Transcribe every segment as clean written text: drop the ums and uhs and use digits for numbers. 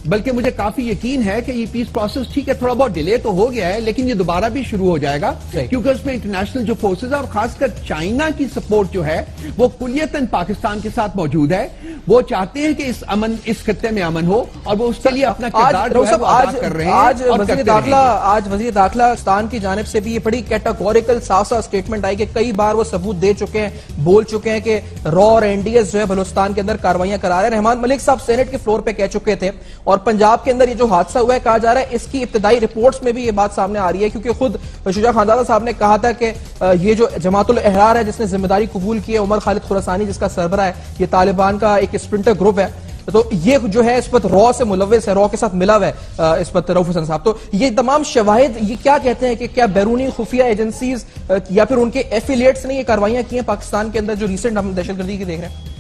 बल्कि मुझे काफी यकीन है कि ये पीस प्रोसेस ठीक है, थोड़ा बहुत डिले तो हो गया है, लेकिन ये दोबारा भी शुरू हो जाएगा, क्योंकि उसमें इंटरनेशनल जो फोर्सेज है और खासकर चाइना की सपोर्ट जो है वो कुलियतन पाकिस्तान के साथ मौजूद है। वो चाहते हैं कि इस खत्ते में अमन हो और वो उसके लिए अपना किरदार जो है वो अदा कर रहे हैं। आज वज़ीर दाखिला पाकिस्तान की जानिब से भी ये बड़ी कैटेगोरिकल साफ साफ स्टेटमेंट आई कि कई बार वो सबूत दे चुके हैं, बोल चुके हैं कि रॉ और एनडीएस जो है बलूचिस्तान के अंदर कार्रवाइयां करा रहे हैं। रहमान मलिक साहब सेनेट के फ्लोर पे कह चुके थे, और पंजाब के अंदर ये जो हादसा हुआ है कहा जा रहा है इसकी इब्तिदाई रिपोर्ट्स में भी ये बात सामने आ रही है, क्योंकि खुद शुजा खानजादा साहब ने कहा था कि ये जो जमातुल अहरार है जिसने जिम्मेदारी कबूल की है, उमर खालिद खुरासानी जिसका सरबरा है, ये तालिबान का एक स्प्रिंटर ग्रुप है, तो ये जो है इस पर रॉ से मुलव्वस है, रॉ के साथ मिला हुआ है इस पर रऊफ हसन साहब। तो ये तमाम शवाहिद ये क्या कहते हैं कि क्या बैरूनी खुफिया एजेंसीज या फिर उनके एफिलिएट्स ने ये कार्रवाइयां की हैं पाकिस्तान के अंदर जो रिसेंट हम दहशतगर्दी की देख रहे हैं?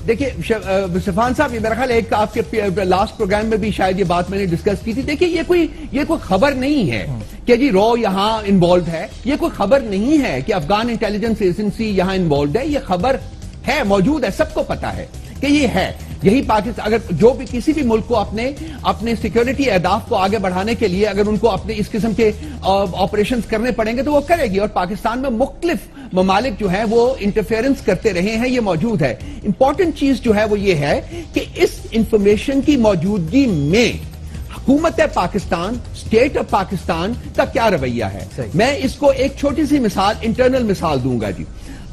देखिए सफान साहब, ये मेरा ख्याल एक आपके लास्ट प्रोग्राम में भी शायद ये बात मैंने डिस्कस की थी। देखिए ये कोई खबर नहीं है कि जी रॉ यहां इन्वॉल्व है, ये कोई खबर नहीं है कि अफगान इंटेलिजेंस एजेंसी यहां इन्वॉल्व है। ये खबर है, मौजूद है, सबको पता है कि ये है। यही पाकिस्तान अगर जो भी किसी भी मुल्क को अपने सिक्योरिटी अहदाफ को आगे बढ़ाने के लिए अगर उनको अपने इस किस्म के ऑपरेशन करने पड़ेंगे तो वो करेगी, और पाकिस्तान में मुख्तलिफ ममालिक जो है वो इंटरफेरेंस करते रहे हैं, ये मौजूद है। इंपॉर्टेंट चीज जो है वो ये है कि इस इंफॉर्मेशन की मौजूदगी में हुकूमत पाकिस्तान, स्टेट ऑफ पाकिस्तान का क्या रवैया है। मैं इसको एक छोटी सी मिसाल, इंटरनल मिसाल दूंगा जी।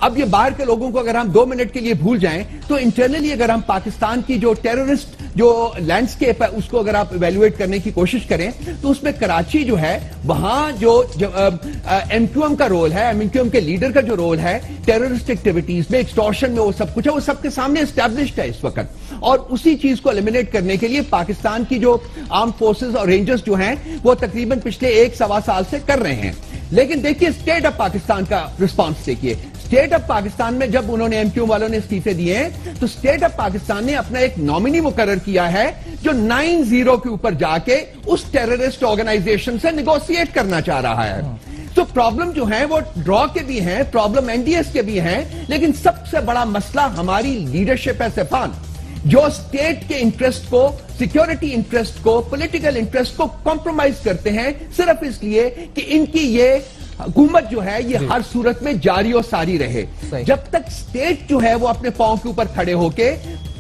अब ये बाहर के लोगों को अगर हम 2 मिनट के लिए भूल जाएं तो इंटरनली अगर हम पाकिस्तान की जो टेररिस्ट जो लैंडस्केप है उसको अगर आप इवेल्युएट करने की कोशिश करें तो उसमें कराची जो है वहां जो एमक्यूएम का रोल है, एमक्यूएम के लीडर का जो रोल है टेररिस्ट एक्टिविटीज में, एक्सटॉर्शन में, वो सब कुछ है, वो सबके सामने एस्टैब्लिश्ड है इस वक्त। और उसी चीज को एलिमिनेट करने के लिए पाकिस्तान की जो आर्म फोर्सेज और रेंजर्स जो हैं वो तकरीबन पिछले 1-1.25 साल से कर रहे हैं। लेकिन देखिए स्टेट ऑफ पाकिस्तान का रिस्पॉन्स देखिए। स्टेट ऑफ पाकिस्तान में जब उन्होंने एमक्यू वालों ने इस्तीफे दिए हैं तो स्टेट ऑफ पाकिस्तान ने अपना एक नॉमिनी मुकर्रर किया है जो 9-0 के ऊपर जाके उस टेररिस्ट ऑर्गेनाइजेशन से निगोशिएट करना चाह रहा है। तो प्रॉब्लम जो है वो ड्रॉ के भी हैं, प्रॉब्लम एनडीएस के भी हैं, लेकिन सबसे बड़ा मसला हमारी लीडरशिप है सिफान, जो स्टेट के इंटरेस्ट को, सिक्योरिटी इंटरेस्ट को, पॉलिटिकल इंटरेस्ट को कॉम्प्रोमाइज करते हैं सिर्फ इसलिए कि इनकी ये हुकूमत जो है ये हर सूरत में जारी और सारी रहे। जब तक स्टेट जो है वो अपने पांव के ऊपर खड़े होके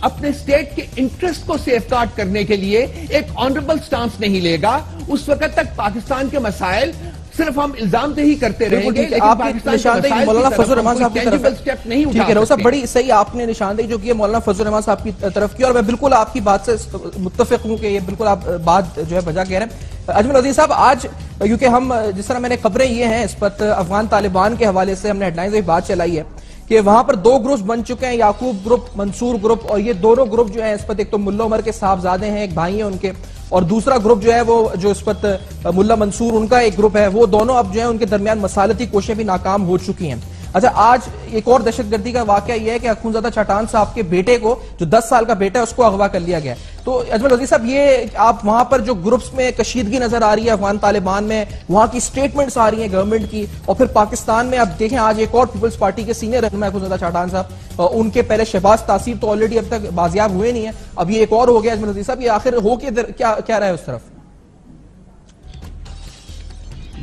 अपने स्टेट के इंटरेस्ट को सेफगार्ड करने के लिए एक ऑनरेबल स्टांस नहीं लेगा, उस वक्त तक पाकिस्तान के मसाइल सिर्फ हम इल्जाम दे ही करते रहेंगे, लेकिन पाकिस्तान मौलाना फजल रहमान साहब की तरफ स्टेप नहीं उठा। ठीक है साहब, बड़ी सही आपने निशानदेही जो की है मौलाना फजल रहमान साहब की तरफ की, और मैं बिल्कुल आपकी बात से मुत्तफिक हूं कि ये बिल्कुल आप बात जो है बजा कह रहे हैं। अजमल अजीज साहब, आज क्योंकि हम जिस तरह मैंने खबरें ये हैं इस पर अफगान तालिबान के हवाले से हमने हेडलाइंस में बात चलाई है कि वहां पर 2 ग्रुप बन चुके हैं, याकूब ग्रुप, मंसूर ग्रुप, और ये दोनों ग्रुप जो है इस पर एक तो मुल्ला उमर के साहबजादे हैं, एक भाई हैं उनके, और दूसरा ग्रुप जो है वो जो इस पर मुल्ला मंसूर उनका एक ग्रुप है, वो दोनों अब जो है उनके दरमियान मसालती कोशिशें भी नाकाम हो चुकी हैं। अच्छा, आज एक और दहशतगर्दी का वाकया यह है कि अखुंज़ादा चट्टान साहब के बेटे को, जो 10 साल का बेटा है, उसको अगवा कर लिया गया। तो अजमल अजीज साहब, ये आप वहां पर जो ग्रुप्स में कशीदगी नजर आ रही है अफगान तालिबान में, वहां की स्टेटमेंट्स आ रही हैं गवर्नमेंट की, और फिर पाकिस्तान में आप देखें आज एक और पीपल्स पार्टी के सीनियर रहनुमा अखुंज़ादा चट्टान साहब, उनके पहले शहबाज तासीर तो ऑलरेडी अब तक बाजियाब हुए नहीं है, अब ये एक और हो गया। अजमल अजीज साहब, ये आखिर हो के क्या रहा है उस तरफ?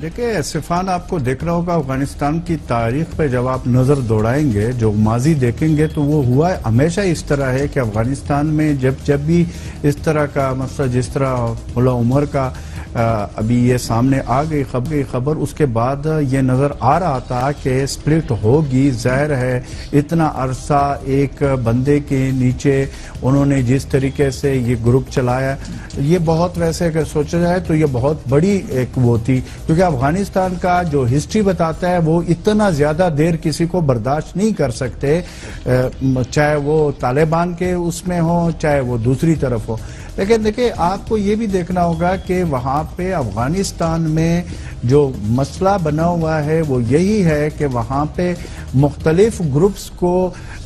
देखिए सिफान, आपको देखना होगा अफगानिस्तान की तारीख पे जब आप नजर दौड़ाएंगे, जो माजी देखेंगे तो वो हुआ हमेशा इस तरह है कि अफगानिस्तान में जब भी इस तरह का मसला, जिस तरह मुल्ला उमर का अभी ये सामने आ गई खबर, उसके बाद ये नजर आ रहा था कि स्प्लिट होगी। जाहिर है इतना अरसा एक बंदे के नीचे उन्होंने जिस तरीके से ये ग्रुप चलाया, ये बहुत, वैसे अगर सोचा जाए तो ये बहुत बड़ी एक वो थी, क्योंकि अफगानिस्तान का जो हिस्ट्री बताता है वो इतना ज्यादा देर किसी को बर्दाश्त नहीं कर सकते, चाहे वो तालिबान के उसमें हो चाहे वो दूसरी तरफ हो। लेकिन देखिए आपको ये भी देखना होगा कि वहां वहाँ पे अफगानिस्तान में जो मसला बना हुआ है वो यही है कि वहाँ पे मुख्तलिफ ग्रुप्स को,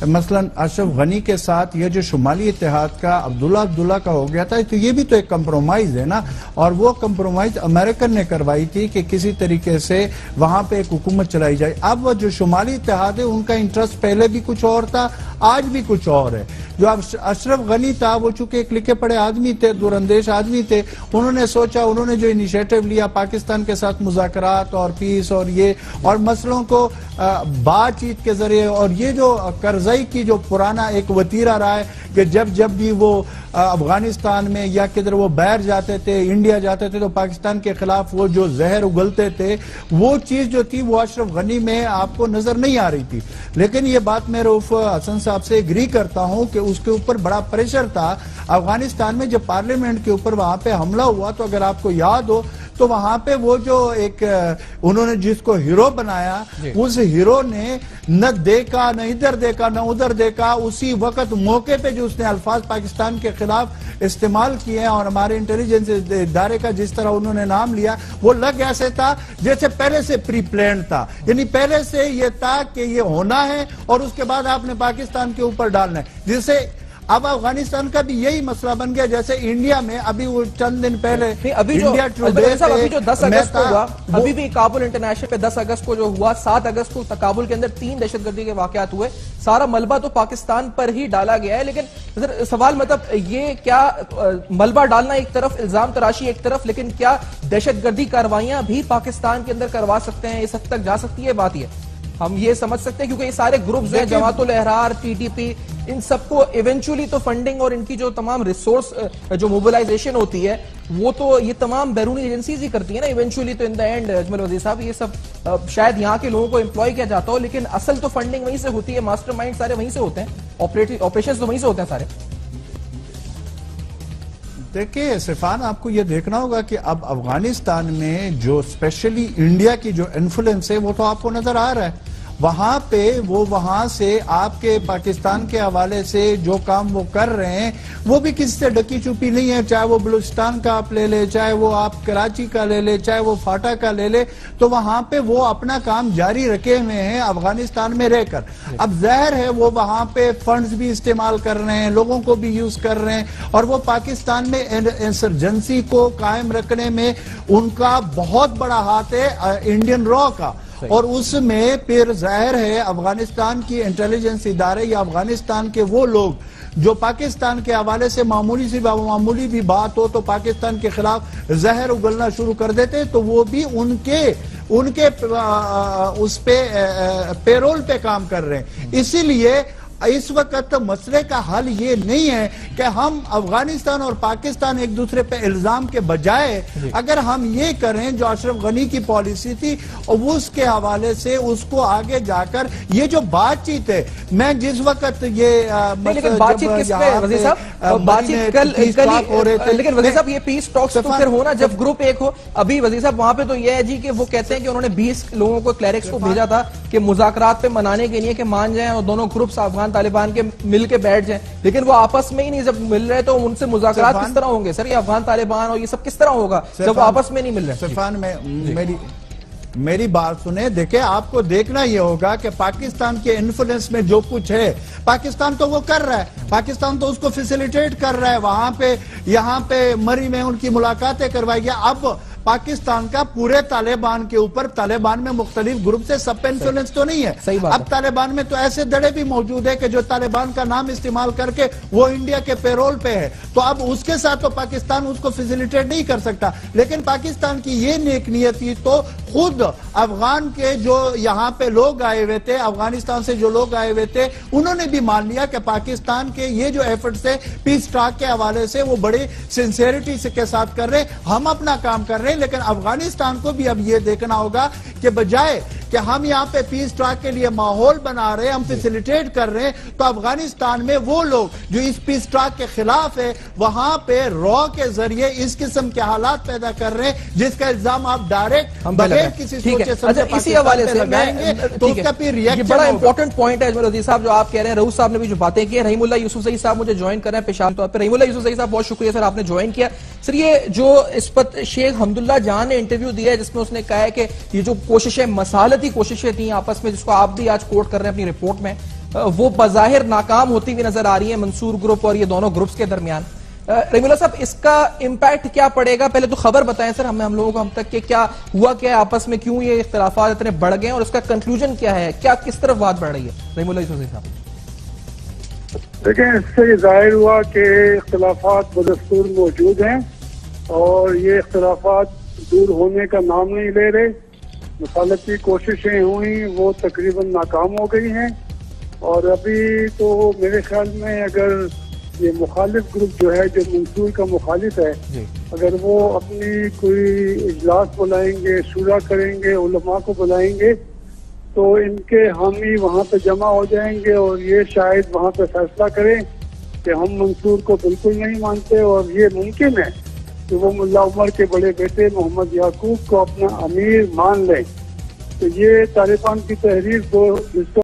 मसलन अशरफ गनी के साथ ये जो शुमाली इत्तेहाद का अब्दुल्ला का हो गया था, तो ये भी तो एक कंप्रोमाइज है ना। और वो कंप्रोमाइज अमेरिकन ने करवाई थी कि किसी तरीके से वहां पे एक हुकूमत चलाई जाए। अब वो जो शुमाली इत्तेहाद है उनका इंटरेस्ट पहले भी कुछ और था, आज भी कुछ और है। जो अब अशरफ गनी था वो चूंकि एक लिखे पढ़े आदमी थे, दूरंदेश आदमी थे, उन्होंने सोचा, उन्होंने जो इनिशिएटिव लिया पाकिस्तान के साथ मुज़ाकरात और पीस और ये और मसलों को बातचीत के जरिए, और ये जो करज़ई की जो पुराना एक वतीरा रहा है कि जब भी वो अफगानिस्तान में या किधर वो बाहर जाते थे, इंडिया जाते थे, तो पाकिस्तान के खिलाफ वो जो जहर उगलते थे, वो चीज जो थी वो अशरफ गनी में आपको नजर नहीं आ रही थी। लेकिन ये बात मैं रऊफ हसन साहब से एग्री करता हूं कि उसके ऊपर बड़ा प्रेशर था अफगानिस्तान में। जब पार्लियामेंट के ऊपर वहां पे हमला हुआ तो अगर आपको याद हो तो वहां पे वो जो एक उन्होंने जिसको हीरो बनाया, उस हीरो ने न देखा, न इधर देखा, न उधर देखा। उसी वक्त मौके पे जो उसने अल्फाज पाकिस्तान के खिलाफ इस्तेमाल किए हैं और हमारे इंटेलिजेंस इदारे का जिस तरह उन्होंने नाम लिया, वो लग ऐसे था जैसे पहले से प्री प्लान्ड था, यानी पहले से ये था कि ये होना है और उसके बाद आपने पाकिस्तान के ऊपर डालना है। जिससे अब अफगानिस्तान का भी यही मसला बन गया। जैसे इंडिया में अभी वो चंद दिन पहले अभी जो 10 अगस्त को हुआ, अभी भी काबुल इंटरनेशनल पे 10 अगस्त को जो हुआ, 7 अगस्त को काबुल के अंदर 3 दहशतगर्दी के वाकयात हुए, सारा मलबा तो पाकिस्तान पर ही डाला गया है। लेकिन सवाल मतलब ये क्या मलबा डालना एक तरफ, इल्जाम तराशी एक तरफ, लेकिन क्या दहशतगर्दी कार्रवाइयां भी पाकिस्तान के अंदर करवा सकते हैं? इस हद तक जा सकती है बात? ये हम ये समझ सकते हैं क्योंकि ये सारे ग्रुप्स हैं, जमातुल अहरार, पीटीपी, इन सबको इवेंचुअली तो फंडिंग और इनकी जो तमाम रिसोर्स जो मोबिलाइजेशन होती है वो तो ये तमाम बैरूनी एजेंसीज ही करती है ना इवेंचुअली। तो इन द एंड अजमल वजीर साहब, ये सब शायद यहाँ के लोगों को एम्प्लॉय किया जाता हो, लेकिन असल तो फंडिंग वहीं से होती है, मास्टरमाइंड सारे वहीं से होते हैं, ऑपरेशन तो वहीं से होते हैं सारे। देखिए सिफान, आपको यह देखना होगा कि अब अफगानिस्तान में जो स्पेशली इंडिया की जो इन्फ्लुएंस है वो तो आपको नजर आ रहा है। वहां पे वो वहां से आपके पाकिस्तान के हवाले से जो काम वो कर रहे हैं वो भी किसी से ढकी छुपी नहीं है। चाहे वो बलूचिस्तान का आप ले ले, चाहे वो आप कराची का ले ले, चाहे वो फाटा का ले ले, तो वहां पे वो अपना काम जारी रखे हुए हैं अफगानिस्तान में रहकर। अब जाहिर है वो वहां पे फंड्स भी इस्तेमाल कर रहे हैं, लोगों को भी यूज कर रहे हैं, और वो पाकिस्तान में इंसर्जेंसी को कायम रखने में उनका बहुत बड़ा हाथ है इंडियन रॉ का। और उसमें फिर जाहिर है अफगानिस्तान की इंटेलिजेंस इदारे या अफगानिस्तान के वो लोग जो पाकिस्तान के हवाले से मामूली भी बात हो तो पाकिस्तान के खिलाफ जहर उगलना शुरू कर देते, तो वो भी उनके उस पे पेरोल पे काम कर रहे हैं। इसीलिए इस वक्त मसले का हल ये नहीं है कि हम अफगानिस्तान और पाकिस्तान एक दूसरे पे इल्जाम के बजाय अगर हम ये करें जो अशरफ गनी की पॉलिसी थी और उसके हवाले से उसको आगे जाकर ये जो बातचीत है, मैं जिस वक्त ये लेकिन बातचीत किस पे वजीर साहब, बातचीत कल हो रहे थे, लेकिन वजीर साहब ये पीस टॉक्स तो फिर होना जब ग्रुप एक हो। अभी वजीर साहब वहां पे तो ये है जी कि वो कहते हैं कि उन्होंने 20 लोगों को, क्लैरिक्स को भेजा था कि मुज़ाकरात पे मनाने के लिए कि मान जाएं और दोनों ग्रुप्स अफगान तालिबान के मिल के बैठ जाएं, लेकिन वो आपस में ही नहीं जब मिल रहे तो उनसे मुज़ाकरात किस तरह होंगे सर? ये अफगान तालिबान और ये सब किस तरह होगा जब आपस में नहीं मिल रहे? सिफान में मेरी बात सुने, देखे आपको देखना यह होगा कि पाकिस्तान के इन्फ्लुएंस में जो कुछ है पाकिस्तान तो वो कर रहा है, पाकिस्तान तो उसको फैसिलिटेट कर रहा है। वहां पे यहाँ पे मरी में उनकी मुलाकातें करवाई गया। अब पाकिस्तान का पूरे तालिबान के ऊपर, तालिबान में मुख्तलिफ ग्रुप से सब पे इन्फ्लुएंस तो नहीं है। अब तालिबान में तो ऐसे दड़े भी मौजूद है कि जो तालिबान का नाम इस्तेमाल करके वो इंडिया के पेरोल पे है, तो अब उसके साथ तो पाकिस्तान उसको फैसिलिटेट नहीं कर सकता। लेकिन पाकिस्तान की ये नेक नियति तो खुद अफगान के जो यहाँ पे लोग आए हुए थे, अफगानिस्तान से जो लोग आए हुए थे, उन्होंने भी मान लिया कि पाकिस्तान के ये जो एफर्ट्स है पीस टॉक के हवाले से वो बड़ी सिंसियरिटी के साथ कर रहे हैं, हम अपना काम कर रहे हैं। लेकिन अफगानिस्तान को भी अब यह देखना होगा कि बजाय कि हम यहाँ पे पीस टॉक के लिए माहौल बना रहे हैं, हम फैसिलिटेट कर रहे हैं, तो अफगानिस्तान में वो लोग जो इस पीस टॉक के खिलाफ है वहां पे रॉ के जरिए इस किस्म के हालात पैदा कर रहे हैं जिसका इल्जाम आप डायरेक्ट बगैर किसी सोचे समझे इसी हवाले से लगाएंगे तो उसका फिर रिएक्शन बड़ा इंपॉर्टेंट पॉइंट है अजमल अजीज साहब जो आप कह रहे हैं। रऊफ साहब ने भी जो बातें की, रहीमुल्लाह यूसुफजई साहब मुझे ज्वाइन कर रहे हैं पेशाब तौर पर। रहीमुल्लाह यूसुफजई साहब बहुत शुक्रिया सर, आपने ज्वाइन किया। सर ये जो इस पर शेख हमदुल्ला जहां ने इंटरव्यू दिया है जिसमें उसने कहा है कि ये जो कोशिशें, मसालती कोशिशें थी आपस में, जिसको आप भी आज कोट कर रहे हैं अपनी रिपोर्ट में, वो बज़ाहिर नाकाम होती हुई नजर आ रही है मंसूर ग्रुप और ये दोनों ग्रुप्स के दरमियान। रहीमुल्लाह साहब, इसका इम्पैक्ट क्या पड़ेगा? पहले तो खबर बताएं सर हम लोगों को, हम तक के क्या हुआ, क्या है आपस में, क्यों ये इख्तिलाफात इतने बढ़ गए और उसका कंक्लूजन क्या है, क्या किस तरफ बात बढ़ रही है? रहीमुल्लाह यूसुफजई साहब देखें, इससे ये जाहिर हुआ कि इख्तिलाफात बदस्तूर मौजूद हैं और ये इख्तिलाफात दूर होने का नाम नहीं ले रहे। मसालती कोशिशें हुई वो तकरीबन नाकाम हो गई हैं और अभी तो मेरे ख्याल में अगर ये मुखालिफ ग्रुप जो है, जो मंसूर का मुखालिफ है, अगर वो अपनी कोई इजलास बुलाएंगे, शूरा करेंगे, उलमा को बुलाएंगे तो इनके हामी वहाँ पे जमा हो जाएंगे और ये शायद वहाँ पे फैसला करें कि हम मंसूर को बिल्कुल नहीं मानते और ये मुमकिन है कि वो मुल्ला उमर के बड़े बेटे मोहम्मद याकूब को अपना अमीर मान लें। तो ये तालिबान की तहरीर को जिसको